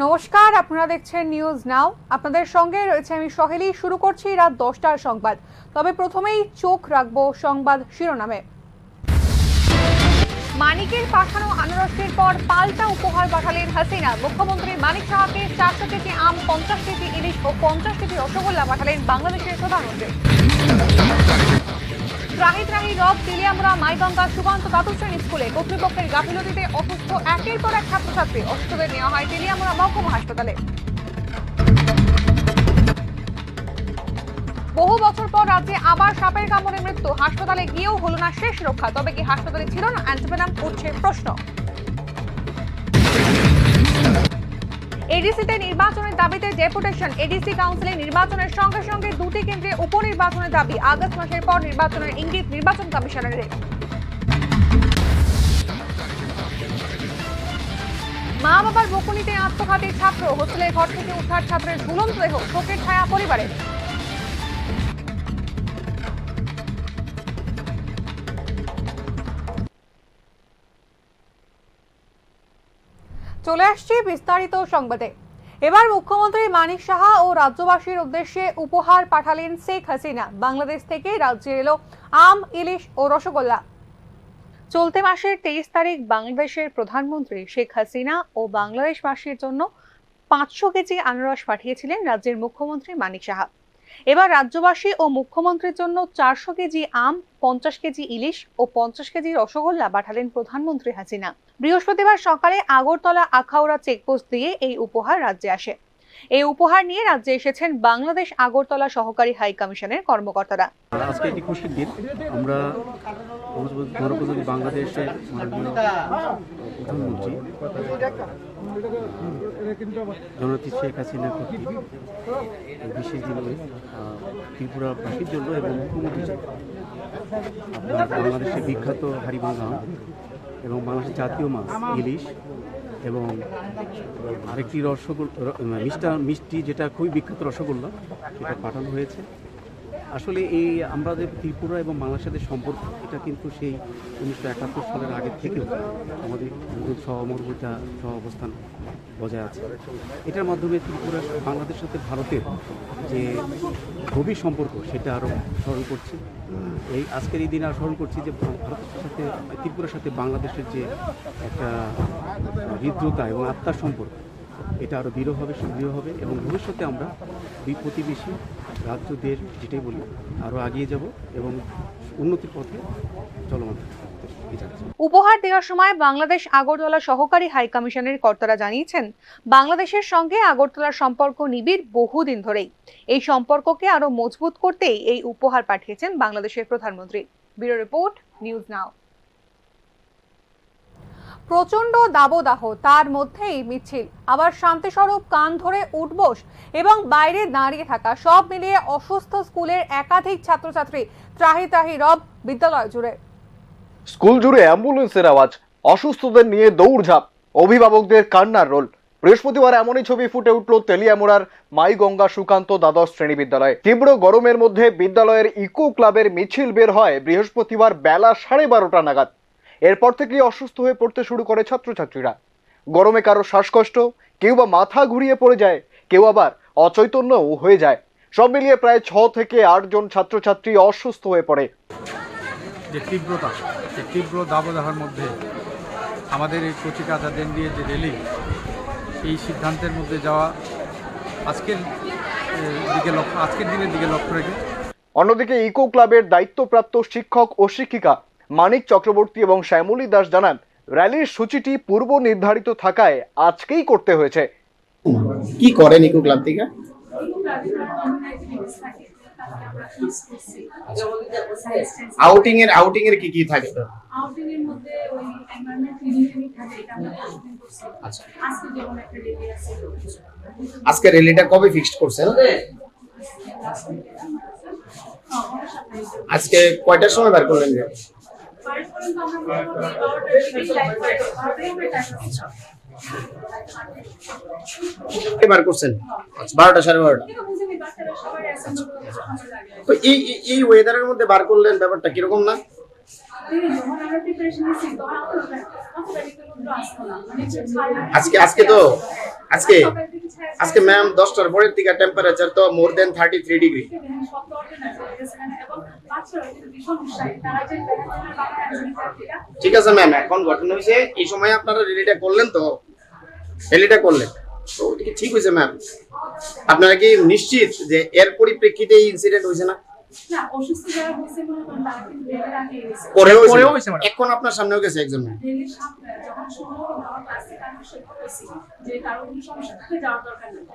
নমস্কার, আপনারা দেখছেন নিউজ নাও। আপনাদের সঙ্গে রয়েছে আমি সহেলি। শুরু করছি রাত 10টার সংবাদ। তবে প্রথমেই চোখ রাখবো সংবাদ শিরোনামে। মানিকের পাঠানো আনারসের পর পাল্টা উপহার পাঠালেন হাসিনা। মুখ্যমন্ত্রী মানিক সাহাকে 400 কেজি আম, 50 কেজি ইলিশ ও 50 কেজি রসগোল্লা পাঠালেন বাংলাদেশের প্রধানমন্ত্রী। ত্রাহি ত্রাহি রব তেলিয়ামুড়া মাইগঙ্গা সুকান্ত দ্বাদশ শ্রেণী স্কুলে কর্তৃপক্ষের গাফিলতিতে অসুস্থ একের পর এক ছাত্রছাত্রী। অসুস্থদের নেওয়া হয় তেলিয়ামুড়া মহকুমা হাসপাতালে। বহু বছর পর রাজ্যে আবার সাপের কামড়ে মৃত্যু। হাসপাতালে গিয়েও হলো না শেষ রক্ষা। তবে কি হাসপাতালে ছিল না অ্যান্টিভেনাম, উঠছে প্রশ্ন। এডিসিতে নির্বাচনের দাবিতে ডেপুটেশন। এডিসি কাউন্সিলে নির্বাচনের সঙ্গে সঙ্গে দুটি কেন্দ্রে উপনির্বাচনের দাবি। আগস্ট মাসের পর নির্বাচনের ইঙ্গিত নির্বাচন কমিশনারের। মা বাবার বকুনিতে আত্মঘাতী ছাত্র। হোস্টেলের ঘর থেকে উদ্ধার ছাত্রের ঝুলন্ত দেহ। শোকের ছায়া পরিবারের। চলে আসছি বিস্তারিত সংবাদে। এবার মুখ্যমন্ত্রী মানিক সাহা ও রাজ্যবাসীর উদ্দেশ্যে উপহার পাঠালেন শেখ হাসিনা। বাংলাদেশ থেকে রাজ্যে এলো আম, ইলিশ ও রসগোল্লা। চলতি মাসের 23 তারিখ বাংলাদেশের প্রধানমন্ত্রী শেখ হাসিনা ও বাংলাদেশবাসীর জন্য 500 কেজি আনারস পাঠিয়েছিলেন রাজ্যের মুখ্যমন্ত্রী মানিক সাহা। এবার রাজ্যবাসী ও মুখ্যমন্ত্রীর জন্য 400 কেজি আম, 50 কেজি ইলিশ ও 50 কেজি রসগোল্লা পাঠালেন প্রধানমন্ত্রী হাসিনা। বৃহস্পতিবার সকালে আগরতলা আখাউড়া চেকপোস্ট দিয়ে এই উপহার রাজ্যে আসে। এই উপহার নিয়ে রাজ্যে এসেছেন বাংলাদেশ আগরতলা সহকারী হাই কমিশনের কর্মকর্তারা। আজকে একটি খুশির দিন। আমরা গণপ্রজাতন্ত্রী বাংলাদেশের প্রধানমন্ত্রী জননেত্রী শেখ হাসিনা কর্তৃক বিশেষ দিনে ত্রিপুরাবাসীর জন্য এবং মুখ্যমন্ত্রী বাংলাদেশের বিখ্যাত হাড়িভাঙা এবং বাংলাদেশের জাতীয় মাছ ইলিশ এবং আরেকটি মিষ্টি যেটা খুবই বিখ্যাত রসগোল্লা, সেটা পাঠানো হয়েছে। আসলে এই আমাদের ত্রিপুরা এবং বাংলাদেশের সম্পর্ক, এটা কিন্তু সেই 1971 সালের আগের থেকেও আমাদের সহমর্মিতা সহ অবস্থান বজায় আছে। এটার মাধ্যমে ত্রিপুরা বাংলাদেশের সাথে ভারতের যে গভীর সম্পর্ক, সেটা আরও স্মরণ করছি। এই আজকের এই দিনে স্মরণ করছি যে ভারতের সাথে ত্রিপুরার সাথে বাংলাদেশের যে একটা হৃদ্রতা এবং আত্মার সম্পর্ক, এটা আরও দৃঢ় হবে, সুদৃঢ় হবে এবং ভবিষ্যতে আমরা দুই প্রতিবেশী রাজ্য দেশ যেটাই বলি আরও এগিয়ে যাব এবং উন্নতির পথে চলমান। উপহার দেওয়ার সময় বাংলাদেশ আগরতলা সহকারী হাই কমিশনের কর্তারা জানিয়েছেন, বাংলাদেশের সঙ্গে আগরতলার সম্পর্ক নিবিড় বহুদিন ধরেই। এই সম্পর্ককে আরো মজবুত করতেই এই উপহার পাঠিয়েছেন বাংলাদেশের প্রধানমন্ত্রী। ব্যুরো রিপোর্ট, নিউজ নাও। প্রচন্ড দাবদাহ, তার মধ্যেই মিছিল, আবার শান্তিস্বরূপ কান ধরে উঠবোস এবং বাইরে দাঁড়িয়ে থাকা, সব মিলিয়ে অসুস্থ স্কুলের একাধিক ছাত্রছাত্রী। ত্রাহি ত্রাহি রব বিদ্যালয় জুড়ে। স্কুল জুড়ে অ্যাম্বুলেন্সের আওয়াজ, অসুস্থদের নিয়ে দৌড়ঝাঁপ, অভিভাবকদের কান্নার রোল। বৃহস্পতিবার এমনই ছবি ফুটে উঠল তেলিয়ামুড়ার মাইগঙ্গা সুকান্ত দ্বাদশ শ্রেণী বিদ্যালয়ে। তীব্র গরমের মধ্যে বিদ্যালয়ের ইকো ক্লাবের মিছিল বের হয় বৃহস্পতিবার বেলা 12:30 নাগাদ। এরপর থেকেই অসুস্থ হয়ে পড়তে শুরু করে ছাত্রছাত্রীরা। গরমে কারো শ্বাসকষ্ট, কেউ বা মাথা ঘুরিয়ে পড়ে যায়, কেউ আবার অচৈতন্যও হয়ে যায়। সব মিলিয়ে প্রায় 6 থেকে 8 জন ছাত্রছাত্রী অসুস্থ হয়ে পড়ে। যে তীব্রতা, সেই তীব্র দাবদাহের মধ্যে আমাদের এই কচিকাঁচাদের নিয়ে যে র্যালি, এই সিদ্ধান্তের মধ্যে যাওয়া আজকের দিনের দিকে লক্ষ্য রেখে। অন্যদিকে ইকো ক্লাবের দায়িত্বপ্রাপ্ত শিক্ষক ও শিক্ষিকা মানিক চক্রবর্তী এবং শ্যামলী দাস জানান, র্যালির সূচিটি পূর্ব নির্ধারিত থাকায় আজকেই করতে হয়েছে। কি করেন ইকো ক্লাব থেকে? আউটিং এর কি থাকে? আউটিং এর মধ্যে ওই এনভায়রনমেন্ট ক্লিনিং থাকে, এটা আমরা আউটিং করছি। আচ্ছা, আজকে যেমন একটা রেলি আছে। আজকে রেলিটা কবে ফিক্সড করছেন? আজকে কয়টার সময় বার করলেন? বার করছেন 12টা 12:30। তো এই ওয়েদারের মধ্যে বার করলেন, ব্যাপারটা কিরকম না? আজকে তো আজকে আজকে ম্যাম 10টার পরের দিকে টেম্পারেচার তো মোর দেন 33 ডিগ্রি। ঠিক আছে ম্যাম, এখন ঘটনা হয়েছে এই সময় আপনারা রিলিটা করলেন তো তো ওটা কি ঠিক হয়েছে ম্যাম? আপনারা কি নিশ্চিত যে এর পরিপ্রেক্ষিতে এই ইনসিডেন্ট হয়েছে না? না, অসুস্থ যারা হয়েছে মনে করেন তারা কিন্তু রেলের আগে গেছে। পরেও পরেও হয়েছে হয়েছে ম্যাডাম। এখন আপনার সামনেও গেছে একজন ম্যাম। রেলের সামনে যখন শুরু হলো আমার ক্লাসে আমি সেটা বলেছি যে কারো কোনো সমস্যা থাকলে যাওয়ার দরকার নেই।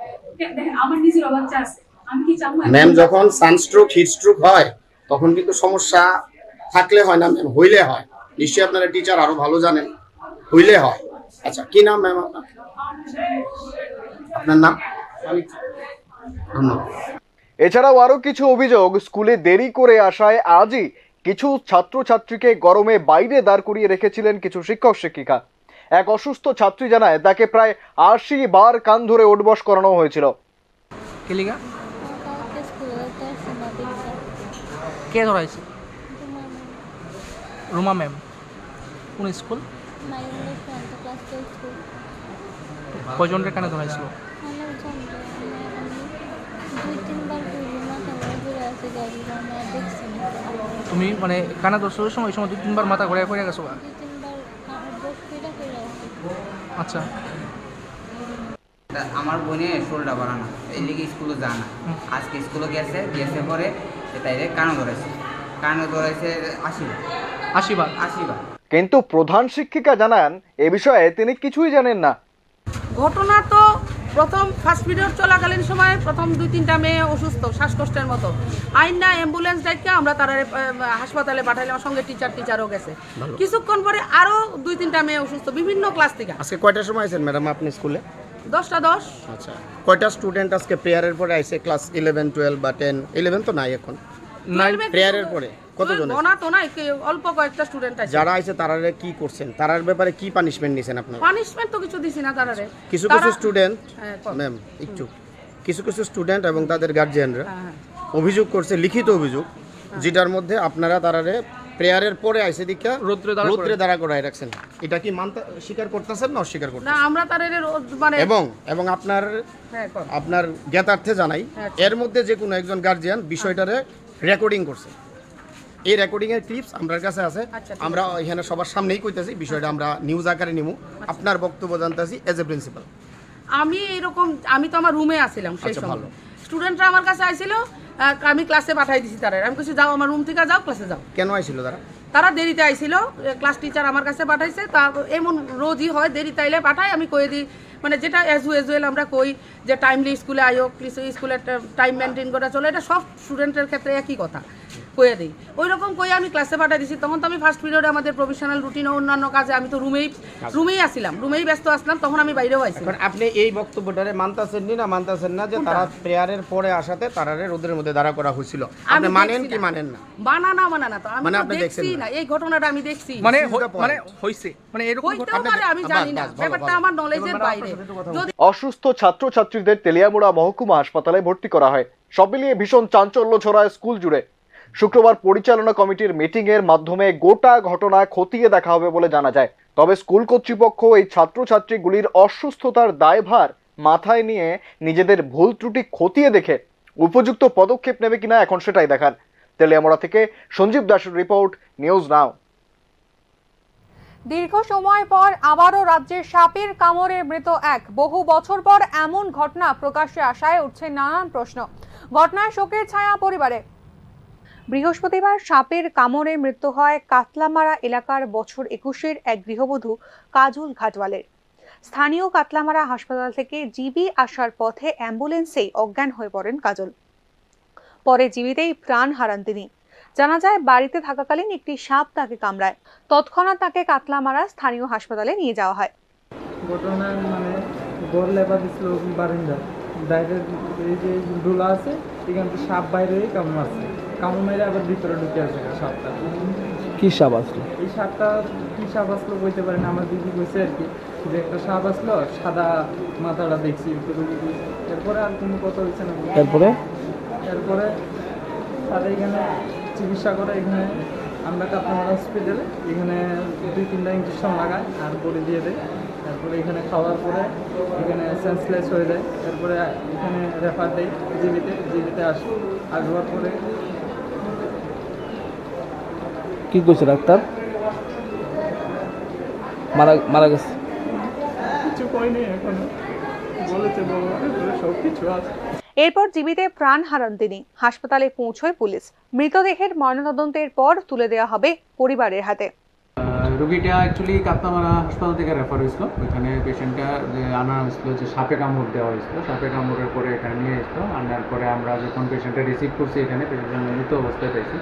দেখেন আমার নিজের বাচ্চা আছে, আমি কি চাবো ম্যাম যখন সানস্ট্রোক হিটস্ট্রোক হয় তখন কিন্তু সমস্যা থাকলে হয় না ম্যাম, হইলে হয়। নিশ্চয়ই আপনারা টিচার আরো ভালো জানেন, হইলে হয়। আচ্ছা, কি নাম ম্যাম আপনার? আপনার নাম? ধন্যবাদ। এছাড়াও আরো কিছু অভিযোগ, স্কুলে দেরি করে আসায় আজই কিছু ছাত্রছাত্রীকে গরমে বাইরে দাঁড় করিয়ে রেখেছিলেন কিছু শিক্ষক শিক্ষিকা। এক অসুস্থ ছাত্রী জানায় তাকে প্রায় 80 বার কান ধরে ওঠবস করানো হয়েছিল। কেলিগা কালকে স্কুলে যেতে আসছে না দিনটা কে ধরাইছে? রুমা ম্যাম। কোন school? My English friend class 12 school. কয়জনের কানে ধরাইছিল? অনেকজন আমি 2-3 বার মাথা ঘুরে আছে গাড়ি আমি আর দেখছি না। তুমি মানে কানে ধরছোর সময় 2-3 বার মাথা ঘুরে ঘুরে গেছো? 2-3 বার বস ফিরা করে আছে। আচ্ছা, আমার বোনের শোলটা বানানো এই লিগে স্কুলে যায় না। আজকে স্কুলে গেছে পরে তাইরে কানে ধরেছে 80 বার। কিন্তু প্রধান শিক্ষিকা জানান এ বিষয়ে তিনি কিছুই জানেন না। ঘটনা তো প্রথম ফার্স্ট পিরিয়ড চলাকালীন সময় প্রথম 2-3টা মেয়ে অসুস্থ শ্বাসকষ্টের মতো আইনা অ্যাম্বুলেন্স ডাইকা আমরা তারা হাসপাতালে পাঠাইলাম, সঙ্গে টিচারও গেছে। কিছুক্ষণ পরে আরো 2-3টা মেয়ে অসুস্থ বিভিন্ন ক্লাস থেকে। আজকে কয়টার সময় আইছেন ম্যাডাম আপনি স্কুলে? 10টা 10। আচ্ছা, কয়টা স্টুডেন্ট আজকে প্রেয়ারের পরে আইছে? ক্লাস 11, 12 বা 10? 11 তো নাই এখন। প্রেয়ারের পরে কতজন? গোনা তো নাই, অল্প কয়েকটা স্টুডেন্ট আছে। যারা আইছে তারারে কি করছেন? তারার ব্যাপারে কি পানিশমেন্ট নিছেন আপনারা? পানিশমেন্ট তো কিছু দিছি না তারারে। কিছু স্টুডেন্ট ম্যাম কিছু স্টুডেন্ট এবং তাদের গার্জিয়ানরা অভিযোগ করছে, লিখিত অভিযোগ, যেটার মধ্যে আপনারা তারারে প্রেয়ারের পরে আইছে দীক্ষা রৌদ্রে দাঁড়া করায় রাখছেন। এটা কি মানতে স্বীকার করতেছেন না অস্বীকার করতেছেন? না, আমরা তারারে মানে এবং আপনার জ্ঞাতার্থে জানাই, এর মধ্যে যে কোনো একজন গার্জিয়ান বিষয়টারে রেকর্ডিং করছে। এই রেকর্ডিং এর ক্লিপস আমার কাছে আছে। আমরা এখানে সবার সামনেই কইতাছি, বিষয়টা আমরা নিউজ আকারে নিমু। আপনার বক্তব্য জানতাছি এজ এ প্রিন্সিপাল। আমি তো আমার রুমে আসছিলাম সেই সময়। স্টুডেন্টরা আমার কাছে আইছিল, আমি ক্লাসে পাঠাই দিছি তারা। আমি কিছু যাও আমার রুম থেকে যাও, ক্লাসে যাও। কেন আইছিল তারা দেরিতে আইছিল, ক্লাস টিচার আমার কাছে পাঠাইছে। তা এমন রোজই হয়, দেরিতে আইলে পাঠাই, আমি কয়ে দিই মানে যেটা অ্যাজ ইউজুয়াল আমরা কই যে টাইমলি স্কুলে আয়ো, স্কুলের টাইম মেনটেন করে চলে, এটা সব স্টুডেন্টের ক্ষেত্রে একই কথা কয়ে দিই। ওই রকম কয়ে আমি ক্লাসে পাঠাই দিছি। তখন তো আমি ফার্স্ট পিরিয়ডে আমাদের প্রফেশনাল রুটিন ও অন্যান্য কাজে আমি তো রুমেই আসছিলাম, রুমেই ব্যস্ত আসলাম। তখন আমি বাইরেও আইছি। এখন আপনি এই বক্তব্যটারে মানতাছেন না যে তারা প্রেয়ারের পরে আসাতে তারারে রোদের মধ্যে দাঁড়া করা হয়েছিল? আপনি মানেন কি মানেন না? মানা তো আমি তো দেখছি না, এই ঘটনাটা আমি দেখছি। মানে হইছে মানে এরকম হইতেও পারে, আমি জানি না, ব্যাপারটা আমার নলেজের বাইরে। যদি অসুস্থ ছাত্রছাত্রীদের তেলিয়ামুড়া মহকুমা হাসপাতালে ভর্তি করা হয়। সব মিলিয়ে ভীষণ চাঞ্চল্য ছড়ায় স্কুল জুড়ে। শুক্রবার পরিচালনা কমিটির মিটিং এর মাধ্যমে গোটা ঘটনা খতিয়ে দেখা হবে বলে জানা যায়। তবে স্কুল কর্তৃপক্ষ এই ছাত্রছাত্রীগুলির অসুস্থতার দায়ভার মাথায় নিয়ে নিজেদের ভুল ত্রুটি খতিয়ে দেখে উপযুক্ত পদক্ষেপ নেবে কিনা এখন সেটাই দেখার। তেলিয়ামুড়া থেকে সঞ্জীব দাসের রিপোর্ট, নিউজ নাও। দীর্ঘ সময় পর আবারও রাজ্যের সাপের কামড়ে মৃত বহু বছর পর এমন ঘটনা প্রকাশ্যে আসায় উঠছে নানান প্রশ্ন। ঘটনায় শোকের ছায়া পরিবারে। বৃহস্পতিবার সাপের কামড়ে মৃত্যু হয় কাতলামারা এলাকার বছর 21-এর এক গৃহবধূ কাজল ঘাটওয়ালের। স্থানীয় কাতলামারা হাসপাতাল থেকে জিবি আসার পথে অ্যাম্বুলেন্সেই অজ্ঞান হয়ে পড়েন কাজল। পরে জীবিতেই প্রাণ হারান তিনি। জানা যায় বাড়িতে থাকাকালীন একটি সাপ তাকে কামড়ায়। তৎক্ষণাৎ তাকে কাতলামারা স্থানীয় হাসপাতালে নিয়ে যাওয়া হয়। ঘটনা মানে গড় লেবা দিছিল বারিন্দা বাইরে, এই যে ডোলা আছে এখান থেকে সাপ বাইরে কামড় মেরে আবার ভিতরে ঢুকে আছে সাপটা। কি সাপ আসলো? এই সাপটা কি সাপ আসলো বলতে পারেন, আমার দিদি কইছে আর কি যে একটা সাপ আসলো, সাদা মাথাটা দেখছি। এরপরে আর কোনো কথা হয়েছে না। এরপরে তাদের এখানে চিকিৎসা করে, এখানে আমরা কাতলামারা হসপিটালে এখানে 2-3টা ইঞ্জেকশন লাগাই আর বলে দিয়ে দেয়। তারপরে এখানে খাওয়ার পরে এখানে সেন্সলেস হয়ে যায়, তারপরে এখানে রেফার দেয় জিবিতে আসবার পরে কি করছে ডাক্তার? মারা গেছে। কিছু কয়নি এখনো, বলেছে ভগবানের উপরে সব কিছু আছে। এরপর জীবিতে প্রাণ হারান তিনি। হাসপাতালে পৌঁছয় পুলিশ। মৃতদেহের ময়নাতদন্তের পর তুলে দেওয়া হবে পরিবারের হাতে। রোগীটা অ্যাকচুয়ালি কাপ্তামারা হাসপাতাল থেকে রেফার হয়েছিল। ওইখানে পেশেন্টটা আনা হয়েছিল যে সাপে কামড় দেওয়া হয়েছিল। সাপে কামড়ের পরে এখানে নিয়ে এসেছিল। আনার পরে আমরা যখন পেশেন্টটা রিসিভ করছি এখানে পেশেন্টের মৃত অবস্থায় পেয়েছি।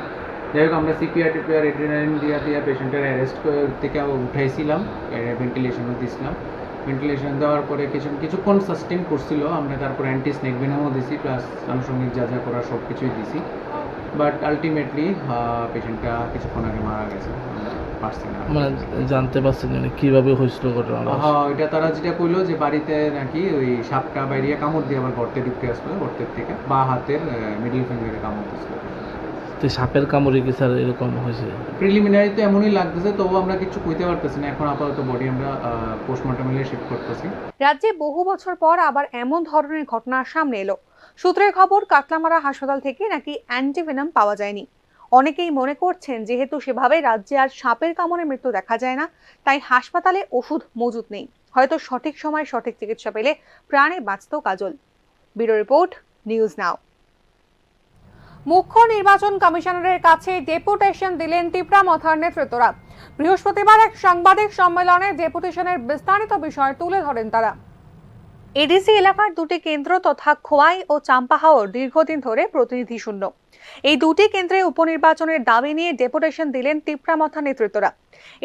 যাই হোক আমরা সিপিআর টিপিআর এড্রিনালিন দিয়ে পেশেন্টের অ্যারেস্ট থেকে উঠাইছিলাম, ভেন্টিলেশনও দিয়েছিলাম। ভেন্টিলেশন দেওয়ার পরে কিছুক্ষণ সাস্টেন করছিল। আমরা তারপর অ্যান্টি স্নেক ভেনামও দিছি, প্লাস আনুষঙ্গিক যা যা করার সব কিছুই দিছি। বাট আলটিমেটলি পেশেন্টটা কিছুক্ষণ আগে মারা গেছে। পারছি না, মানে জানতে পারছেন না কিভাবে হয়েছিল ঘটনাটা? হ্যাঁ, এটা তারা যেটা কইলো যে বাড়িতে নাকি ওই সাপটা বাইরে কামড় দিয়ে আবার গর্তে ঢুকে আসলো, গর্তের থেকে বা হাতের মিডল ফিঙ্গারে কামড় দিয়েছিল। তো সাপের কামড়ে কি স্যার এরকম হয়েছে? প্রিলিমিনারি তো এমনই লাগতেছে, তবু আমরা কিছু কইতে পারতেছি না। এখন আপাতত বডি আমরা পোস্টমর্টমে শিফট করতেছি। রাজ্যে বহু বছর পর আবার এমন ধরনের ঘটনা সামনে এলো। সূত্রের খবর, কাটলামারা হাসপাতাল থেকে নাকি অ্যান্টিভেনাম পাওয়া যায়নি। অনেকেই মনে করছেন যেহেতু সেভাবে রাজ্যে আর সাপের কামড়ে মৃত্যু দেখা যায় না, তাই হাসপাতালে ওষুধ মজুদ নেই। হয়তো সঠিক সময় সঠিক চিকিৎসা পেলে প্রাণে বাঁচত Kajal. Bureau report, news now. মুখ্য নির্বাচন কমিশনারের কাছে ডেপুটেশন দিলেন তিপ্রামথার নেতৃত্বরা। বৃহস্পতিবার এক সাংবাদিক সম্মেলনে ডেপুটেশনের বিস্তারিত বিষয় তুলে ধরেন তারা। এডিসি এলাকার দুটি কেন্দ্র তথা খোয়াই ও চাম্পাহাওর দীর্ঘদিন ধরে প্রতিনিধি শূন্য। এই দুটি কেন্দ্রে উপনির্বাচনের দাবি নিয়ে ডেপুটেশন দিলেন তিপ্রামথা নেতৃত্বরা।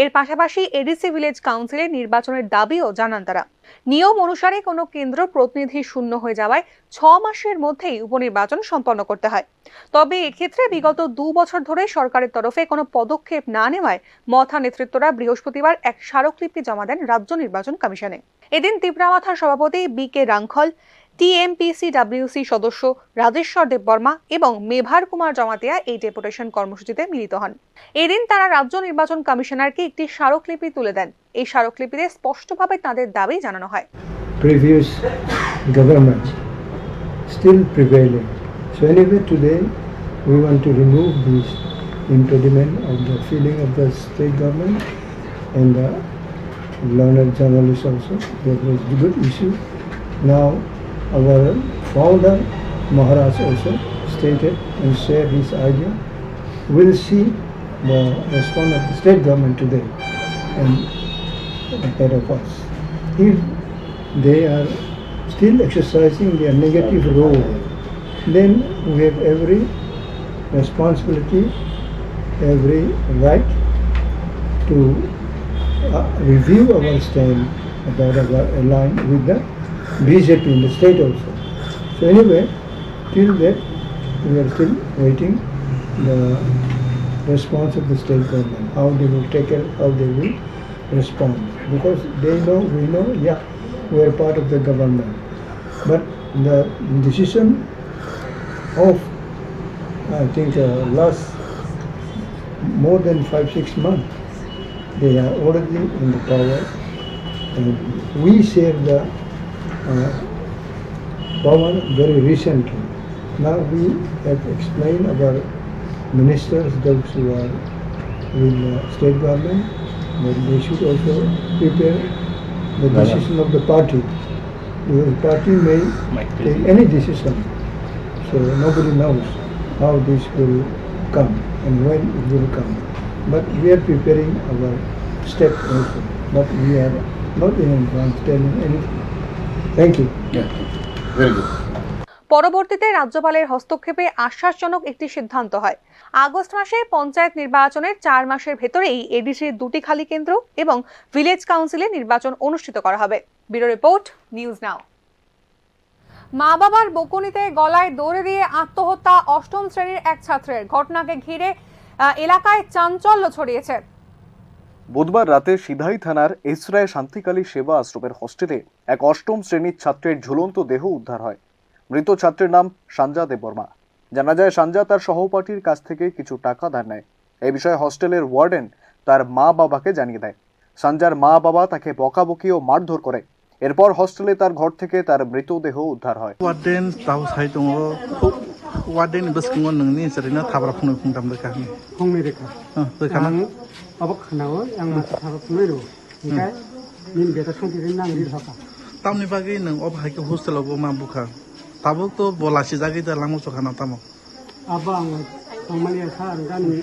এর পাশাপাশি এডিসি ভিলেজ কাউন্সিলের নির্বাচনের দাবিও জানান তারা। নিয়ম অনুসারে কোনো কেন্দ্র প্রতিনিধি শূন্য হয়ে যাওয়ায় 6 মাসের মধ্যেই উপনির্বাচন সম্পন্ন করতে হয়। তবে এক্ষেত্রে বিগত 2 বছর ধরে সরকারের তরফে কোনো পদক্ষেপ না নেওয়ায় মথা নেতৃত্বরা বৃহস্পতিবার এক স্মারকলিপি জমা দেন রাজ্য নির্বাচন কমিশনে। এদিন তিপ্রামথার সভাপতি বি.কে রাংখল, টিএমপিসিডব্লিউসি সদস্য রাজেশ্বর দেববর্মা এবং মেভার কুমার জমাতিয়া এই ডেপুটেশন কর্মসূচিতে মিলিত হন। এদিন তারা রাজ্য নির্বাচন কমিশনারকে একটি স্মারকলিপি তুলে দেন। এই স্মারকলিপিতে স্পষ্টভাবে তাদের দাবি জানানো হয়। Previous government still prevailing. So anyway, today we want to remove this impediment of the feeling of the state government and the learned journalists also. That was a good issue. Now our founder Maharaj also stated and shared his idea. We'll see the response of the state government today and ahead of us. If they are still exercising their negative role, then we have every responsibility, every right to review our stand about our align with the BJP in the state also. So anyway, till that we are still waiting the response of the state government, how they will take it, how they will respond, because they know, we know, yeah, we are part of the government, but the decision of I think last more than 5-6 months they are already in the power, and we share the power very recently. Now we have explained our ministers, those who are with the state government, that they should also prepare the decision of the party, because the party may take any decision, so nobody knows how this will come and when it will come. But we are preparing our step also, but we are not in advance telling anything. Thank you. Yeah, very good. পরবর্তীতে রাজ্যপালের হস্তক্ষেপে আশ্বাসজনক একটি সিদ্ধান্ত হয়। August মাসে পঞ্চায়েত নির্বাচনের 4 মাসের ভেতরেই এডিসির দুটি খালি কেন্দ্র এবং ভিলেজ কাউন্সিলের নির্বাচন অনুষ্ঠিত করা হবে। ব্যুরো রিপোর্ট, নিউজ নাও। মা বাবার বকুনিতে গলায় দড়ি দিয়ে আত্মহত্যা 8ম শ্রেণীর এক ছাত্রের। ঘটনাকে ঘিরে এলাকায় চাঞ্চল্য ছড়িয়েছে। বুধবার রাতে সিধাই থানার এসরায় শান্তিকালী সেবা আশ্রমের হোস্টেলে এক 8ম শ্রেণীর ছাত্রের ঝুলন্ত দেহ উদ্ধার হয়। মৃত ছাত্রের নাম সঞ্জা দেববর্মা। জানা যায় সঞ্জা তার সহপাঠীর কাছ থেকে কিছু টাকা ধার নেয়। এই বিষয়ে হোস্টেলের ওয়ার্ডেন তার মা বাবাকে জানিয়ে দেয়। সঞ্জার মা বাবা তাকে বকাবকি ও মারধর করে। এরপর হস্টেলে তার ঘর থেকে তার মৃতদেহ উদ্ধার হয়। वार्डेन ताव साइ दङ वार्डेन बसखौ नोंनि जेरैनो थाब्रा फुंनो फुंदाम रोखानि फुंनि रेखा रोखाना अबक खानाव आं माथा थाबा फुंनाय रो ओमफ्राय निन बेटा संथिरि नांगि हका तामनि बागै नों अब हाइके हस्टेलावबो मा बुखा ताबो तो बलासि जागै दा लांमो सखाना तामो आबा आं माने सा गानि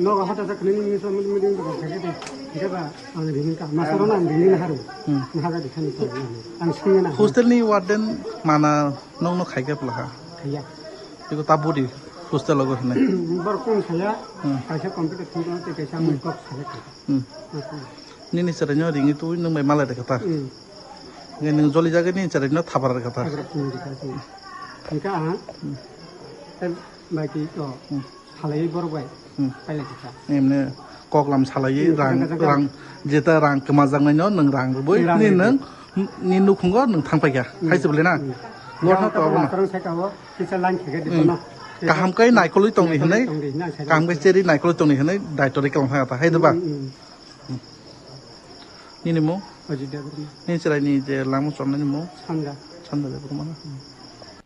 नगा हटा जाखनि नि सम मिदिं दो खाके दे जेबा आं दिनि का मासरना आं दिनि हारो नागा दिखानि आं सिङना हस्टेलनि वार्डेन माना नंनो खाइके प्लाहा खाया बेखौ ताबोदि हस्टेलाव गहने बर कोन खाया खायसा कम्पिउटार थिंनो ते कैसा मेकअप खाया निनि जेरैनो रिङि तु नों मै मालाय देखता नों जलि जागै नि जेरैनो थाबार देखता इका बाकी तो खालाय बरबाय पाइले दिखा एमने कगलाम सालायै रां जेता रां कमाजांनायनो नों रां बै नि नों नि नुखुंगो नों थांफायगा खायसोबले ना गरना तो मास्टर साइकाव किसा लाइन खेगे दिखना काहामकै नायखलै तंनि हनै काहामकै चेरि नायखलै तंनि हनै दायटरि कलम हायाता हायदबा निनिमो अजिदा नि चराइनि जे लामो चरनानि मो सानजा सानजा बर्तमाना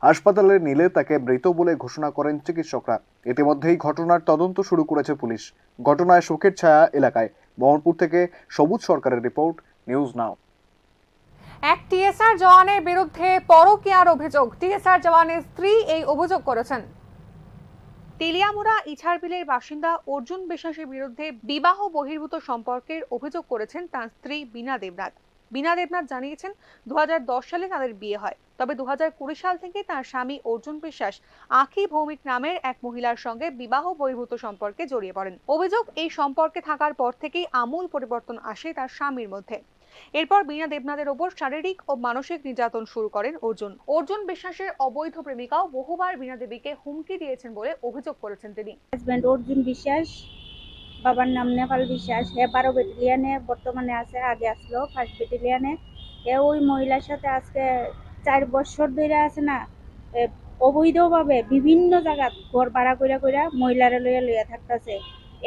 হাসপাতালে নিলে তাকে মৃত বলে ঘোষণা করেন চিকিৎসকরা। ইতিমধ্যেই ঘটনার তদন্ত শুরু করেছে পুলিশ। ঘটনায় শোকের ছায়া এলাকায়। মোহনপুর থেকে সবুজ সরকারের রিপোর্ট, নিউজ নাও। এক টিএসআর জওয়ানের বিরুদ্ধে পরকীয়ার অভিযোগ। টিএসআর জওয়ানের স্ত্রী এই অভিযোগ করেছেন। তেলিয়ামুড়া ইছারবিলের বাসিন্দা অর্জুন বিশ্বাসের বিরুদ্ধে বিবাহ বহির্ভূত সম্পর্কের অভিযোগ করেছেন তার স্ত্রী বীণা দেবনাথ। বীণা দেবনাথ জানিয়েছেন 2010 সালে তাদের বিয়ে হয়। তবে 2020 সাল থেকে তার স্বামী অর্জুন বিশ্বাস আখি ভৌমিক নামের এক মহিলার সঙ্গে বিবাহ বহির্ভূত সম্পর্কে জড়িয়ে পড়েন। অভিযোগ, এই সম্পর্কে থাকার পর থেকেই আমূল পরিবর্তন আসে তার স্বামীর মধ্যে। এরপর বীণা দেবনাথের ওপর শারীরিক ও মানসিক নির্যাতন শুরু করেন অর্জুন। অর্জুন বিশ্বাসের অবৈধ প্রেমিকাও বহুবার বীণা দেবীকে হুমকি দিয়েছেন বলে অভিযোগ করেছেন তিনি। হাজব্যান্ড অর্জুন বিশ্বাস, বাবার নাম নেপাল বিশ্বাস, হে 12 ব্যাটালিয়নে বর্তমানে আছে, আগে আসলো 1st ব্যাটালিয়নে। ওই মহিলার সাথে আজকে 4 বছর ধরে আছে না, অবৈধভাবে বিভিন্ন জায়গা ঘর ভাড়া কইরা মহিলারে লইয়া থাকতেছে।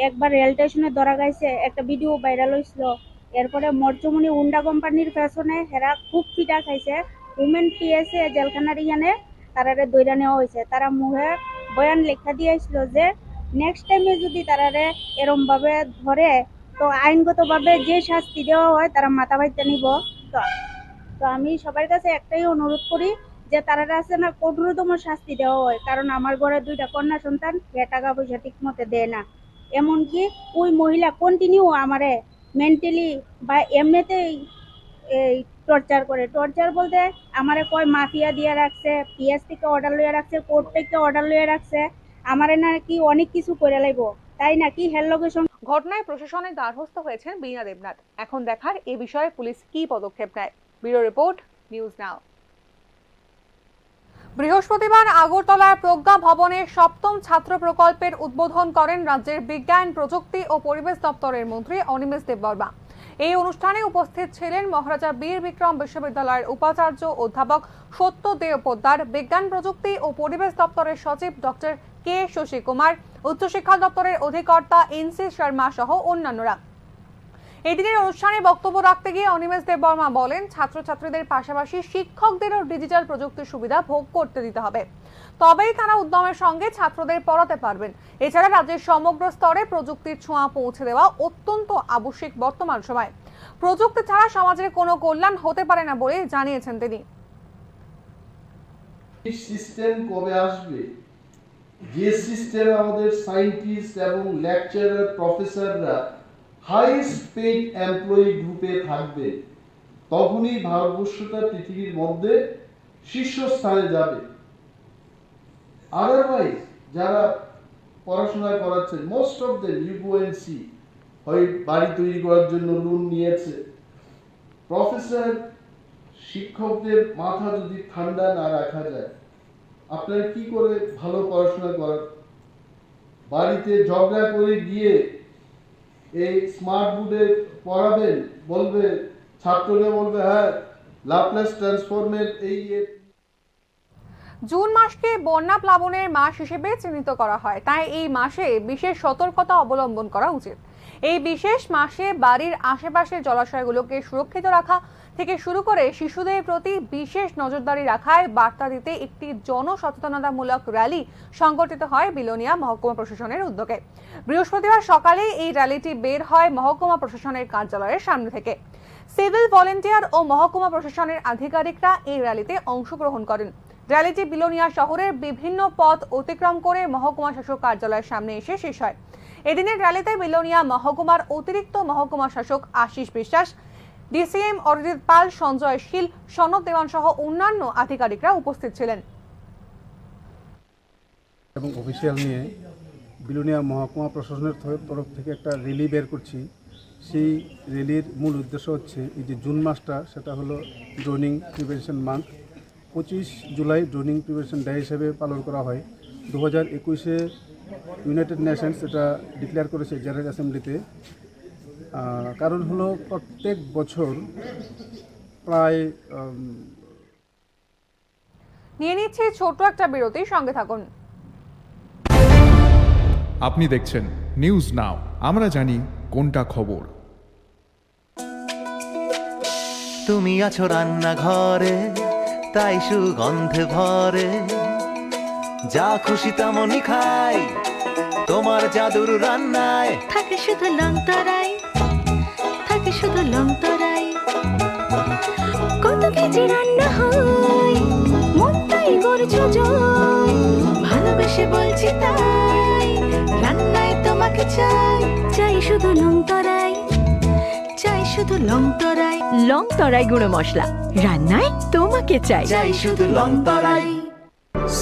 একবার রেল স্টেশনে ধরা গাইছে, একটা ভিডিও ভাইরাল হয়েছিল। এরপরে মর্চমণি উন্ডা কোম্পানির পেছনে হেরা খুব পিটা খাইছে। উমেন পিএসএ জেলখানার ইয়ানে তারারে দইরা নেওয়া হয়েছে। তারা মুখে বয়ান লেখা দিয়েছিল যে নেক্সট টাইমে যদি তারারে এরম ভাবে ধরে তো আইনগতভাবে যে শাস্তি দেওয়া হয় তারা মাথা বাইতে নিব। তো আমি সবার কাছে একটাই অনুরোধ করি যে তারারে আছে না কঠোরতম শাস্তি দেওয়া হয়, কারণ আমার ঘরে 2টা কন্যা সন্তান, টাকা পয়সা ঠিক মতো দেয় না। এমনকি ওই মহিলা কন্টিনিউ আমারে মেন্টালি বা এমনিতেই এই টর্চার করে। টর্চার বলতে আমারে কয় মাফিয়া দিয়ে রাখছে, পিএস থেকে অর্ডার লইয়া রাখছে, কোর্ট থেকে অর্ডার লইয়া রাখছে, আমারে নাকি অনেক কিছু করে লাইব, তাই নাকি হের লোকেশন। ঘটনায় প্রশাসনের দ্বারস্থ হয়েছেন বীণা দেবনাথ। এখন দেখার এ বিষয়ে পুলিশ কি পদক্ষেপ নেয়। ব্যুরো রিপোর্ট, নিউজ নাও। বৃহস্পতিবার আগরতলার প্রজ্ঞা ভবনের 7ম ছাত্র প্রকল্পের উদ্বোধন করেন রাজ্যের বিজ্ঞান, প্রযুক্তি ও পরিবেশ দপ্তরের মন্ত্রী অনিমেষ দেববর্মা। এই অনুষ্ঠানে উপস্থিত ছিলেন মহারাজা বীর বিক্রম বিশ্ববিদ্যালয়ের উপাচার্য অধ্যাপক সত্যদেব পোদ্দার, বিজ্ঞান, প্রযুক্তি ও পরিবেশ দপ্তরের সচিব ডক্টর কে শশী কুমার, উচ্চশিক্ষা দপ্তরের অধিকর্তা এনসি শর্মা সহ অন্যান্যরা। এদিনের অনুষ্ঠানে বক্তব্য রাখতে গিয়ে অনিমেষ দেববর্মা বলেন, ছাত্রছাত্রীদের পাশাপাশি শিক্ষকদেরও ডিজিটাল প্রযুক্তির সুবিধা ভোগ করতে দিতে হবে, তবেই তারা উদ্যমের সঙ্গে ছাত্রদের পড়াতে পারবেন। এছাড়া রাজ্যের সমগ্র স্তরে প্রযুক্তির ছোঁয়া পৌঁছে দেওয়া অত্যন্ত আবশ্যিক বর্তমান সময়। প্রযুক্তি ছাড়া সমাজের কোনো কল্যাণ হতে পারে না বলে জানিয়েছেন তিনি। সিস্টেম কবে আসবে, যে সিস্টেমে আমাদের সায়েন্টিস্ট এবং লেকচারার, প্রফেসররা হাইয়েস্ট পেইড এমপ্লয়ি গ্রুপে থাকবে, তখনই ভারতবর্ষটা পৃথিবীর মধ্যে শীর্ষস্থানে যাবে। আদারওয়াইজ যারা পড়াশোনা করাচ্ছেন, most of them you go and see, হয় বাড়ি তৈরি করার জন্য লোন নিয়েছে। প্রফেসর, শিক্ষকদের মাথা যদি ঠান্ডা না রাখা যায়, আপনারা কি করে ভালো পড়াশোনা করার? বাড়িতে ঝগড়া করে গিয়ে এই স্মার্ট বোর্ডে পড়াবেন, বলবে ছাত্রকে বলবে হ্যাঁ ল্যাপ্লেস ট্রান্সফর্মের এই জুন মাসকে বন্যা প্লাবনের মাস হিসেবে চিহ্নিত করা হয়, তাই এই মাসে বিশেষ সতর্কতা অবলম্বন করা উচিত। এই বিশেষ মাসে বাড়ির আশেপাশের জলাশয়গুলোকে সুরক্ষিত রাখা থেকে শুরু করে শিশুদের প্রতি বিশেষ নজরদারি রাখায় বার্তা দিতে একটি জনসচেতনতামূলক র্যালি সংগঠিত হয় বিলোনিয়া মহকুমা প্রশাসনের উদ্যোগে। বৃহস্পতিবার সকালে এই র্যালিটি বের হয় মহকুমা প্রশাসনের কার্যালয়ের সামনে থেকে। সিভিল ভলেন্টিয়ার ও মহকুমা প্রশাসনের আধিকারিকরা এই র্যালিতে অংশগ্রহণ করেন। র্যালিটি বিলোনিয়া শহরের বিভিন্ন পথ অতিক্রম করে মহকুমা শাসক কার্যালয়ের সামনে এসে শেষ হয়। এদিনের র্যালিতে বিলোনিয়া মহকুমার অতিরিক্ত মহকুমা শাসক আশিস বিশ্বাস, ডিসিএম অরিজিৎ পাল, সঞ্জয় শীল, সনদ দেওয়ান সহ অন্যান্য আধিকারিকরা উপস্থিত ছিলেন। এবং অফিসিয়াল নিয়ে বিলোনিয়া মহকুমা প্রশাসনের তরফ থেকে একটা র্যালি বের করছি। সেই র্যালির মূল উদ্দেশ্য হচ্ছে এই যে জুন মাসটা, সেটা হলো ড্রোনিং prevention month. 25 July ড্রোনিং prevention day হিসেবে পালন করা হয়। 2021-এ ইউনাইটেড নেশনস এটা ডিক্লেয়ার করেছে জেনারেল অ্যাসেম্বলিতে। কারণ হলো প্রত্যেক বছর প্রায় নিয়ে নিচ্ছে ছোট একটা বিরতি, সঙ্গে থাকুন। আপনি দেখছেন নিউজ নাও, আমরা জানি কোনটা খবর। তুমি আছো রান্নাঘরে, তাই সুগন্ধে ভরে, যা খুশি তেমনই খাই, তোমার জাদুর রান্নায় থাকে শুধু লংতরাই, থাকে শুধু লংতরাই। কত কেজি রান্না হয়, মনটাই গড়ছো জয়, ভালোবেসে বলছি তাই, রান্নায় তোমাকে চাই, চাই শুধু লংতরাই, চাই শুধু লংতরাই। লংতরাই গুঁড়ো মশলা, রান্নায় তোমাকে চাই, চাই শুধু লংতরাই।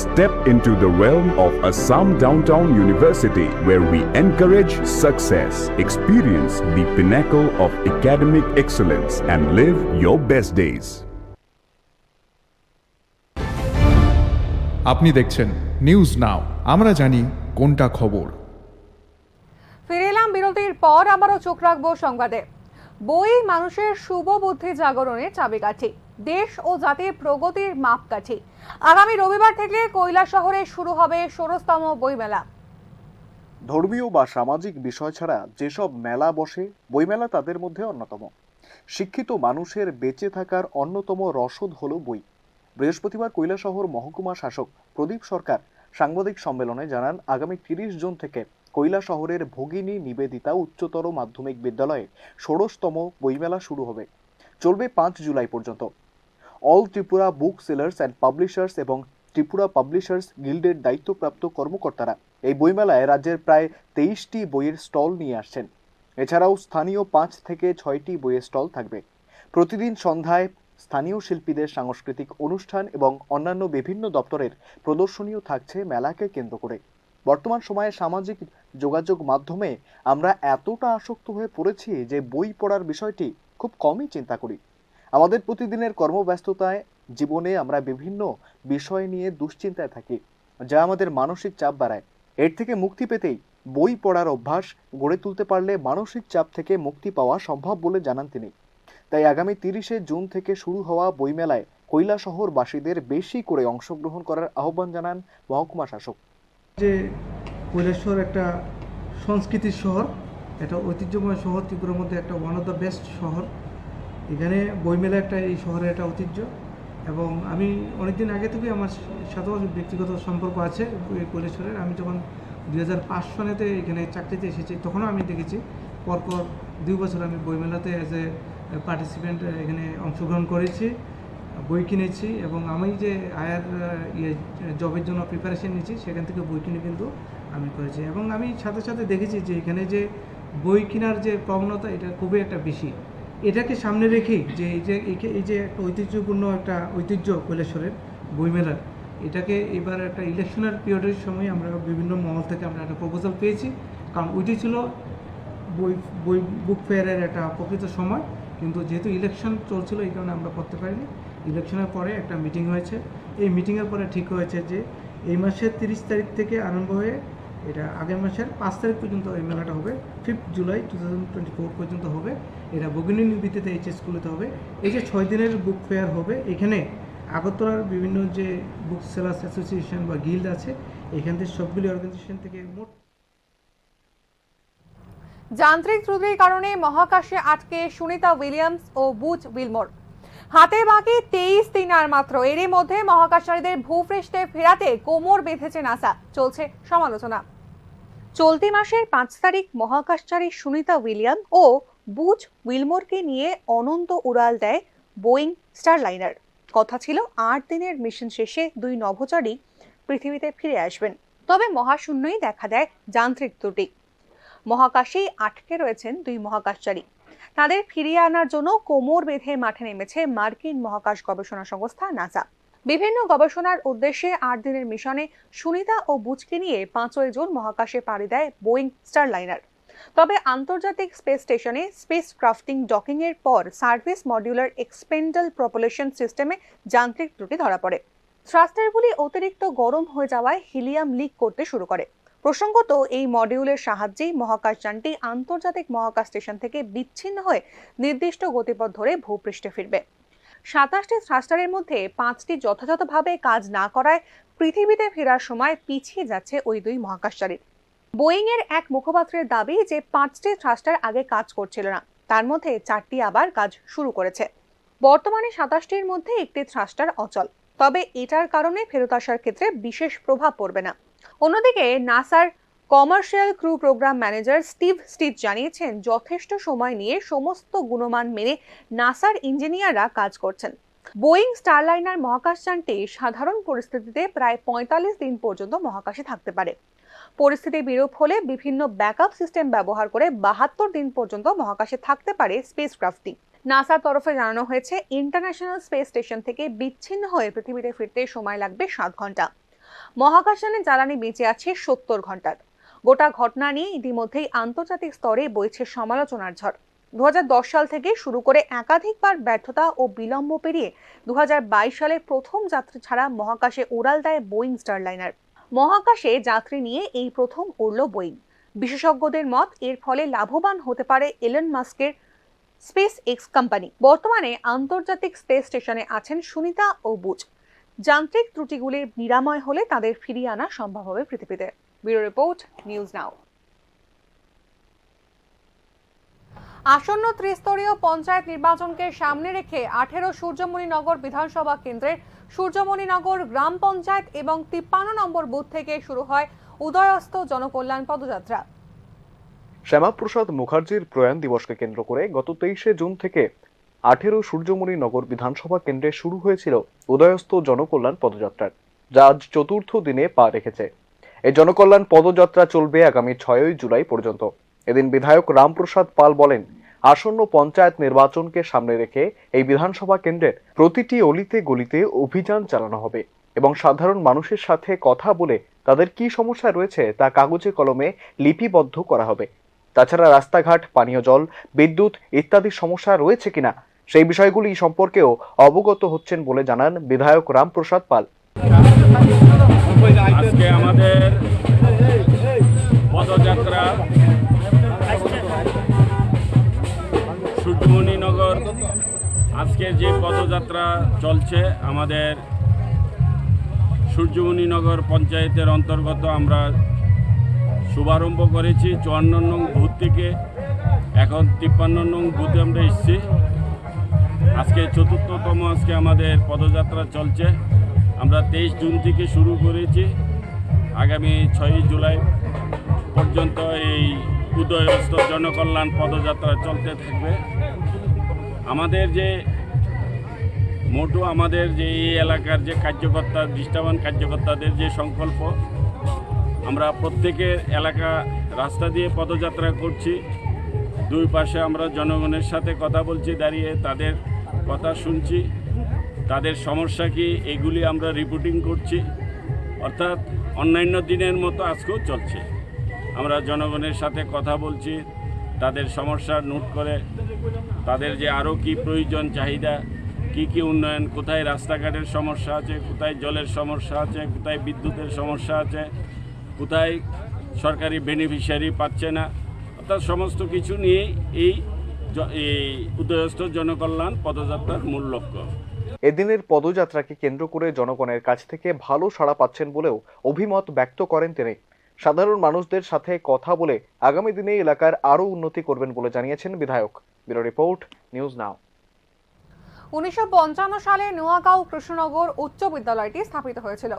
Step into the realm of Assam Downtown University, where we encourage success, experience the pinnacle of academic excellence, and live your best days. আপনি দেখছেন নিউজ নাও, আমরা জানি কোনটা খবর। ফিরে এলাম বিরতির পর, আবারও চোখ রাখবো সংবাদে। বই মানুষের শুভ বুদ্ধি জাগরণের চাবিকাঠি, দেশ ও জাতির প্রগতির মাপকাঠি। আগামী রবিবার থেকে কৈলাসহরে শুরু হবে 16তম বইমেলা। ধর্মীয় বা সামাজিক বিষয় ছাড়া যেসব মেলা বসে, বইমেলা তাদের মধ্যে অন্যতম। শিক্ষিত মানুষের বেঁচে থাকার অন্যতম রসদ হলো বই। বৃহস্পতিবার কৈলাসহর মহকুমা শাসক প্রদীপ সরকার সাংবাদিক সম্মেলনে জানান, আগামী 30 জুন থেকে কৈলাসহরের ভগিনী নিবেদিতা উচ্চতর মাধ্যমিক বিদ্যালয়ে 16তম বইমেলা শুরু হবে, চলবে 5 জুলাই পর্যন্ত। All Tripura book sellers and publishers এবং ত্রিপুরা পাবলিশার্স গিল্ডের দায়িত্বপ্রাপ্ত কর্মকর্তারা এই বইমেলায় রাজ্যের প্রায় 23টি বইয়ের স্টল নিয়ে আসছেন। এছাড়াও স্থানীয় 5 থেকে 6টি বইয়ের স্টল থাকবে। প্রতিদিন সন্ধ্যায় স্থানীয় শিল্পীদের সাংস্কৃতিক অনুষ্ঠান এবং অন্যান্য বিভিন্ন দপ্তরের প্রদর্শনীও থাকছে মেলাকে কেন্দ্র করে। বর্তমান সময়ে সামাজিক যোগাযোগ মাধ্যমে আমরা এতটা আসক্ত হয়ে পড়েছি যে বই পড়ার বিষয়টি খুব কমই চিন্তা করি। আমাদের প্রতিদিনের কর্মব্যস্ততায় জীবনে আমরা বিভিন্ন বিষয় নিয়ে দুশ্চিন্তায় থাকি, যা আমাদের মানসিক চাপ বাড়ায়। এর থেকে মুক্তি পেতেই বই পড়ার অভ্যাস গড়ে তুলতে পারলে মানসিক চাপ থেকে মুক্তি পাওয়া সম্ভব বলে জানান তিনি। তাই আগামী 30 জুন থেকে শুরু হওয়া বইমেলায় কৈলাসহরবাসীদের বেশি করে অংশগ্রহণ করার আহ্বান জানান মহকুমা শাসক। যে কৈলাসহর একটা সংস্কৃতির শহর, এটা ঐতিহ্যময় শহর, ত্রিপুরার মধ্যে একটা ওয়ান অফ দ্য বেস্ট শহর। এখানে বইমেলা একটা এই শহরের একটা ঐতিহ্য, এবং আমি অনেকদিন আগে থেকে আমার সাথেও ব্যক্তিগত সম্পর্ক আছে কৈলাসহরের। আমি যখন 2005 সনেতে এখানে চাকরিতে এসেছি, তখনও আমি দেখেছি পরপর 2 বছর আমি বইমেলাতে অ্যাজ এ পার্টিসিপেন্ট এখানে অংশগ্রহণ করেছি, বই কিনেছি, এবং আমি যে আয়ার জবের জন্য প্রিপারেশন নিয়েছি সেখান থেকে বই কিনে কিন্তু আমি করেছি। এবং আমি সাথে সাথে দেখেছি যে এখানে যে বই কেনার যে প্রবণতা, এটা খুবই একটা বেশি। এটাকে সামনে রেখেই যে এই যে একটা ঐতিহ্যপূর্ণ একটা ঐতিহ্য কৈলাসহরের বইমেলার, এটাকে এবার একটা ইলেকশনের পিরিয়ডের সময় আমরা বিভিন্ন মহল থেকে আমরা একটা প্রপোজাল পেয়েছি, কারণ ওইটি ছিল বই বুক ফেয়ারের একটা প্রকৃত সময়। কিন্তু যেহেতু ইলেকশন চলছিল, এই কারণে আমরা করতে পারিনি। ইলেকশনের পরে একটা মিটিং হয়েছে, এই মিটিংয়ের পরে ঠিক হয়েছে যে এই মাসের 30 তারিখ থেকে আরম্ভ হয়ে এটা আগের মাসের 5 তারিখ পর্যন্ত এই মেলাটা হবে, 5 জুলাই 2024 পর্যন্ত হবে। এটা ভগিনী নিবেদিতা এইচ স্কুলেতে হবে। এই যে 6 দিনের বুক ফেয়ার হবে, এখানে আগরতলার বিভিন্ন যে বুক সেলার্স অ্যাসোসিয়েশন বা গিল্ড আছে, এখান থেকে সবগুলি অর্গানাইজেশন থেকে মোট যান্ত্রিক ত্রুটির কারণে মহাকাশে আটকে সুনিতা উইলিয়ামস ও বুচ উইলমোর। হাতে বাকি 23 দিন আর মাত্র। এরই মধ্যে মহাকাশচারীদের ভূপৃষ্ঠে ফেরাতে কোমর বেঁধেছে নাসা। চলছে সমালোচনা। চলতি মাসের 5 তারিখ মহাকাশচারী সুনিতা উইলিয়াম ও বুচ উইলমোরকে নিয়ে অনন্ত উড়াল দেয় বোয়িং স্টারলাইনার। কথা ছিল 8 দিনের মিশন শেষে দুই নভোচারী পৃথিবীতে ফিরে আসবেন। তবে মহাশূন্যই দেখা দেয় যান্ত্রিক ত্রুটি। মহাকাশেই আটকে রয়েছেন দুই মহাকাশচারী। তাদের ফিরিয়ে আনার জন্য কোমর বেঁধে মাঠে নেমেছে মার্কিন মহাকাশ গবেষণা সংস্থা নাসা। বিভিন্ন গবেষণার উদ্দেশ্যে 8 দিনের মিশনে সুনিতা ও বুচকে নিয়ে 5 জুন মহাকাশে পাড়ি দেয় বোয়িং স্টারলাইনার। তবে আন্তর্জাতিক স্পেস স্টেশনে স্পেস ক্রাফটিং ডকিং এর পর সার্ভিস মডিউলার এক্সপেন্ডাল প্রপালশন সিস্টেমে যান্ত্রিক ত্রুটি ধরা পড়ে। থ্রাস্টারগুলি অতিরিক্ত গরম হয়ে যাওয়ায় হিলিয়াম লিক করতে শুরু করে। প্রসঙ্গত, এই মডিউলের সাহায্যেই মহাকাশযানটি আন্তর্জাতিক মহাকাশ স্টেশন থেকে বিচ্ছিন্ন হয়ে নির্দিষ্ট গতিপথ ধরে ভূপৃষ্ঠে ফিরবে। 27টি থ্রাস্টারের মধ্যে 5টি যথাযথভাবে কাজ না করায় পৃথিবীতে ফেরার সময় পিছিয়ে যাচ্ছে ওই দুই মহাকাশচারীর। বোয়িং এর এক মুখপাত্রের দাবি যে 5টি থ্রাস্টার আগে কাজ করছিল না, তার মধ্যে 4টি আবার কাজ শুরু করেছে। বর্তমানে 27টির মধ্যে একটি থ্রাস্টার অচল। তবে এটার কারণে ফেরত আসার ক্ষেত্রে বিশেষ প্রভাব পড়বে না। অন্যদিকে নাসার commercial crew program manager Steve Stich জানিয়েছেন, যথেষ্ট সময় নিয়ে সমস্ত গুণমান মেনে নাসার ইঞ্জিনিয়াররা কাজ করছেন। বোয়িং স্টারলাইনার মহাকাশযানটি সাধারণ পরিস্থিতিতে প্রায় 45 দিন পর্যন্ত মহাকাশে থাকতে পারে। পরিস্থিতি বিরূপ হলে বিভিন্ন ব্যাকআপ সিস্টেম ব্যবহার করে 72 দিন পর্যন্ত মহাকাশে থাকতে পারে স্পেসক্রাফটটি। নাসার তরফে জানানো হয়েছে, ইন্টারন্যাশনাল স্পেস স্টেশন থেকে বিচ্ছিন্ন হয়ে পৃথিবীতে ফিরতে সময় লাগবে 7 ঘন্টা। মহাকাশযানে জ্বালানি বেঁচে আছে 70 ঘন্টার। গোটা ঘটনা নিয়ে ইতিমধ্যেই আন্তর্জাতিক স্তরে বইছে সমালোচনার ঝড়। 2010 সাল থেকে শুরু করে একাধিকবার ব্যর্থতা ও বিলম্ব পেরিয়ে 2022 সালে প্রথম যাত্রী ছাড়া মহাকাশে উড়াল দেয় বোয়িং স্টারলাইনার। মহাকাশে যাত্রী নিয়ে এই প্রথম উড়ল বোয়িং। বিশেষজ্ঞদের মত, এর ফলে লাভবান হতে পারে এলন মাস্কের স্পেস এক্স কোম্পানি। বর্তমানে আন্তর্জাতিক স্পেস স্টেশনে আছেন সুনিতা ও বুচ। যান্ত্রিক ত্রুটিগুলির নিরাময় হলে তাদের ফিরিয়ে আনা সম্ভব হবে পৃথিবীতে। ব্যুরো রিপোর্ট, নিউজ নাও। আসন্ন ত্রিস্তরীয় পঞ্চায়েত নির্বাচনকে সামনে রেখে 18 সূর্যমণিনগর বিধানসভা কেন্দ্রের সূর্যমণিনগর গ্রাম পঞ্চায়েত এবং 53 নম্বর বুথ থেকে শুরু হয় উদয়স্ত জনকল্যাণ পদযাত্রা। শ্যামাপ্রসাদ মুখার্জির প্রয়াণ দিবসকে কেন্দ্র করে গত 23 জুন থেকে 18 সূর্যমণিনগর বিধানসভা কেন্দ্রে শুরু হয়েছিল উদয়স্ত জনকল্যাণ পদযাত্রা, যা আজ চতুর্থ দিনে পা রেখেছে। এই জনকল্যাণ পদযাত্রা চলবে আগামী 6 জুলাই পর্যন্ত। এদিন বিধায়ক রামপ্রসাদ পাল বলেন, আসন্ন পঞ্চায়েত নির্বাচনকে সামনে রেখে এই বিধানসভা কেন্দ্রের প্রতিটি অলিতে গলিতে অভিযান চালানো হবে এবং সাধারণ মানুষের সাথে কথা বলে তাদের কি সমস্যা রয়েছে তা কাগজে কলমে লিপিবদ্ধ করা হবে। তাছাড়া রাস্তাঘাট, পানীয় জল, বিদ্যুৎ ইত্যাদি সমস্যা রয়েছে কিনা সেই বিষয়গুলি সম্পর্কেও অবগত হচ্ছেন বলে জানান বিধায়ক রামপ্রসাদ পাল। আজকে আমাদের পদযাত্রা সূর্যমণিনগর, আজকের যে পদযাত্রা চলছে আমাদের সূর্যমণিনগর পঞ্চায়েতের অন্তর্গত আমরা শুভারম্ভ করেছি 54 নং বুথ থেকে। এখন 53 নং বুথে আমরা এসেছি। আজকে চতুর্থতম আজকে আমাদের পদযাত্রা চলছে। আমরা 23 জুন থেকে শুরু করেছি, আগামী 6 জুলাই পর্যন্ত এই উদয়স্ত জনকল্যাণ পদযাত্রা চলতে থাকবে। আমাদের যে মোটো, আমাদের যে এই এলাকার যে কার্যকর্তা, দৃষ্টাবান কার্যকর্তাদের যে সংকল্প, আমরা প্রত্যেকের এলাকা রাস্তা দিয়ে পদযাত্রা করছি। দুই পাশে আমরা জনগণের সাথে কথা বলছি, দাঁড়িয়ে তাদের কথা শুনছি, তাদের সমস্যা কি এগুলি আমরা রিপোর্টিং করছি। অর্থাৎ অন্যান্য দিনের মতো আজকেও চলছে। আমরা জনগণের সাথে কথা বলছি, তাদের সমস্যা নোট করে তাদের যে আরও কি প্রয়োজন, চাহিদা, কি কি উন্নয়ন, কোথায় রাস্তাঘাটের সমস্যা আছে, কোথায় জলের সমস্যা আছে, কোথায় বিদ্যুতের সমস্যা আছে, কোথায় সরকারি বেনিফিশিয়ারি পাচ্ছে না, অর্থাৎ সমস্ত কিছু নিয়ে এই উদয়স্ত জনকল্যাণ পদযাত্রার মূল লক্ষ্য। এদিনের পদযাত্রাকে কেন্দ্র করে জনগণের কাছ থেকে ভালো সাড়া পাচ্ছেন বলেও অভিমত ব্যক্ত করেন তিনি। সাধারণ মানুষদের সাথে কথা বলে আগামী দিনে এলাকার আরও উন্নতি করবেন বলে জানিয়েছেন বিধায়ক। ব্যুরো রিপোর্ট, নিউজ নাও। 1955 সালে নোয়াগাঁও কৃষ্ণনগর উচ্চ বিদ্যালয়টি স্থাপিত হয়েছিল।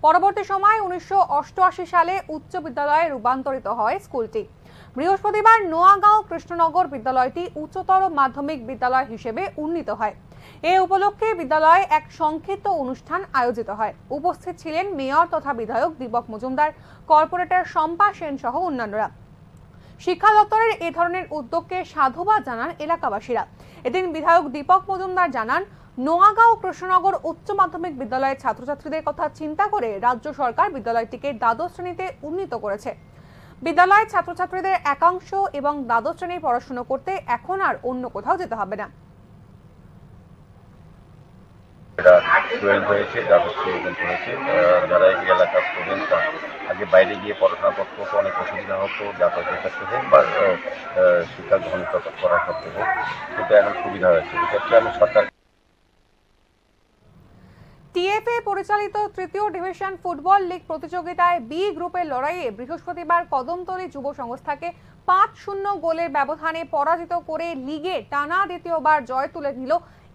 পরবর্তী সময় 1988 সালে উচ্চ বিদ্যালয়ে রূপান্তরিত হয় স্কুলটি। বৃহস্পতিবার নোয়াগাঁও কৃষ্ণনগর বিদ্যালয়টি উচ্চতর মাধ্যমিক বিদ্যালয় হিসেবে উন্নীত হয়। এ উপলক্ষে বিদ্যালয়ে এক সংক্ষিপ্ত অনুষ্ঠান আয়োজিত হয়। উপস্থিত ছিলেন মেয়র তথা বিধায়ক দীপক মজুমদার, কর্পোরেটর শম্পা সেন সহ অন্যান্যরা। শিক্ষা দপ্তরের এ ধরনের উদ্যোগকে সাধুবাদ জানান এলাকাবাসীরা। এদিন বিধায়ক দীপক মজুমদার জানান, নোয়াগাঁও কৃষ্ণনগর উচ্চ মাধ্যমিক বিদ্যালয়ের ছাত্রছাত্রীদের কথা চিন্তা করে রাজ্য সরকার বিদ্যালয়টিকে দ্বাদশ শ্রেণীতে উন্নীত করেছে। বিদ্যালয়ের ছাত্রছাত্রীদের একাংশ এবং দ্বাদশ শ্রেণীর পড়াশোনা করতে এখন আর অন্য কোথাও যেতে হবে না। যারা এই এলাকার স্টুডেন্টরা আগে বাইরে গিয়ে পড়াশোনা করতে হতো, অনেক অসুবিধা হতো, যাতায়াতের ক্ষেত্রে হোক বা শিক্ষা গ্রহণ করার ক্ষেত্রে হোক, কিন্তু এখন সুবিধা হয়েছে। এক্ষেত্রে আমি সরকার টিএফএ পরিচালিত তৃতীয় ডিভিশন ফুটবল লিগ প্রতিযোগিতায় বি গ্রুপের লড়াইয়ে বৃহস্পতিবার কদমতলী যুব সংস্থাকে 5-0 গোলের ব্যবধানে পরাজিত করে লিগে টানা দ্বিতীয়বার জয় তুলে নিল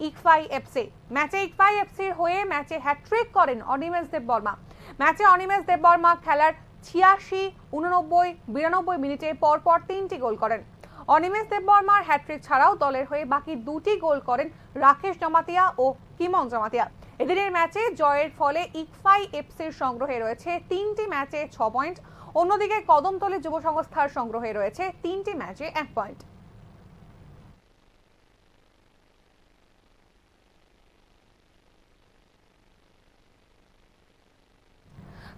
ইকফাই এফসি। ম্যাচে ইকফাই এফসির হয়ে ম্যাচে হ্যাট্রিক করেন অনিমেষ দেববর্মা। ম্যাচে অনিমেষ দেববর্মা খেলার 86, 89, 92 মিনিটে পরপর 3টি গোল করেন। অনিমেষ দেববর্মার হ্যাট্রিক ছাড়াও দলের হয়ে বাকি 2টি গোল করেন রাকেশ জমাতিয়া ও কিমন জমাতিয়া। এদিনের ম্যাচে জয়ের ফলে ইকফাই এফসির সংগ্রহে রয়েছে 3টি ম্যাচে 6 পয়েন্ট। অন্যদিকে কদমতলী যুব সংস্থার সংগ্রহে রয়েছে 3টি ম্যাচে 1 পয়েন্ট।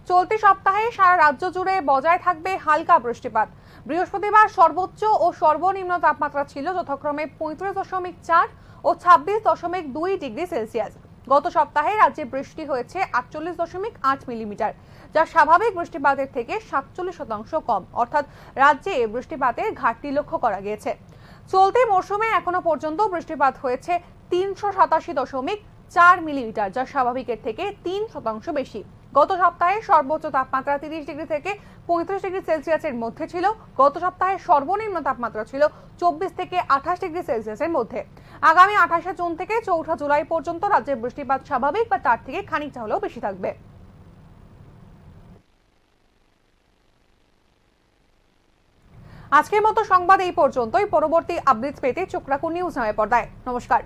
চলতি সপ্তাহে সারা রাজ্য জুড়ে বজায় থাকবে হালকা বৃষ্টিপাত। বৃহস্পতিবার সর্বোচ্চ ও সর্বনিম্ন তাপমাত্রা ছিল যথাক্রমে 35.4 ও 26.2 ডিগ্রি সেলসিয়াস। গত সপ্তাহে রাজ্যে বৃষ্টি হয়েছে 48.8 মিলিমিটার, যা স্বাভাবিক বৃষ্টিপাতের থেকে 47% কম। অর্থাৎ রাজ্যে বৃষ্টিপাতের ঘাটতি লক্ষ্য করা গিয়েছে। চলতি মৌসুমে এখনো পর্যন্ত বৃষ্টিপাত হয়েছে 387.4 মিলিমিটার, যা স্বাভাবিকের থেকে 3% বেশি। গত সপ্তাহে সর্বোচ্চ তাপমাত্রা 30 ডিগ্রি থেকে 35 ডিগ্রি সেলসিয়াসের মধ্যে ছিল। গত সপ্তাহে সর্বনিম্ন তাপমাত্রা ছিল 24 থেকে 28 ডিগ্রি সেলসিয়াসের মধ্যে। আগামী 28 জুন থেকে 4 জুলাই পর্যন্ত রাজ্যে বৃষ্টিপাত স্বাভাবিক বা তার থেকে খানিকটা হলেও বেশি থাকবে। আজকের মতো সংবাদ এই পর্যন্তই। পরবর্তী আপডেটস পেতে চোখ রাখুন নিউজ নামের পর্দায়। নমস্কার।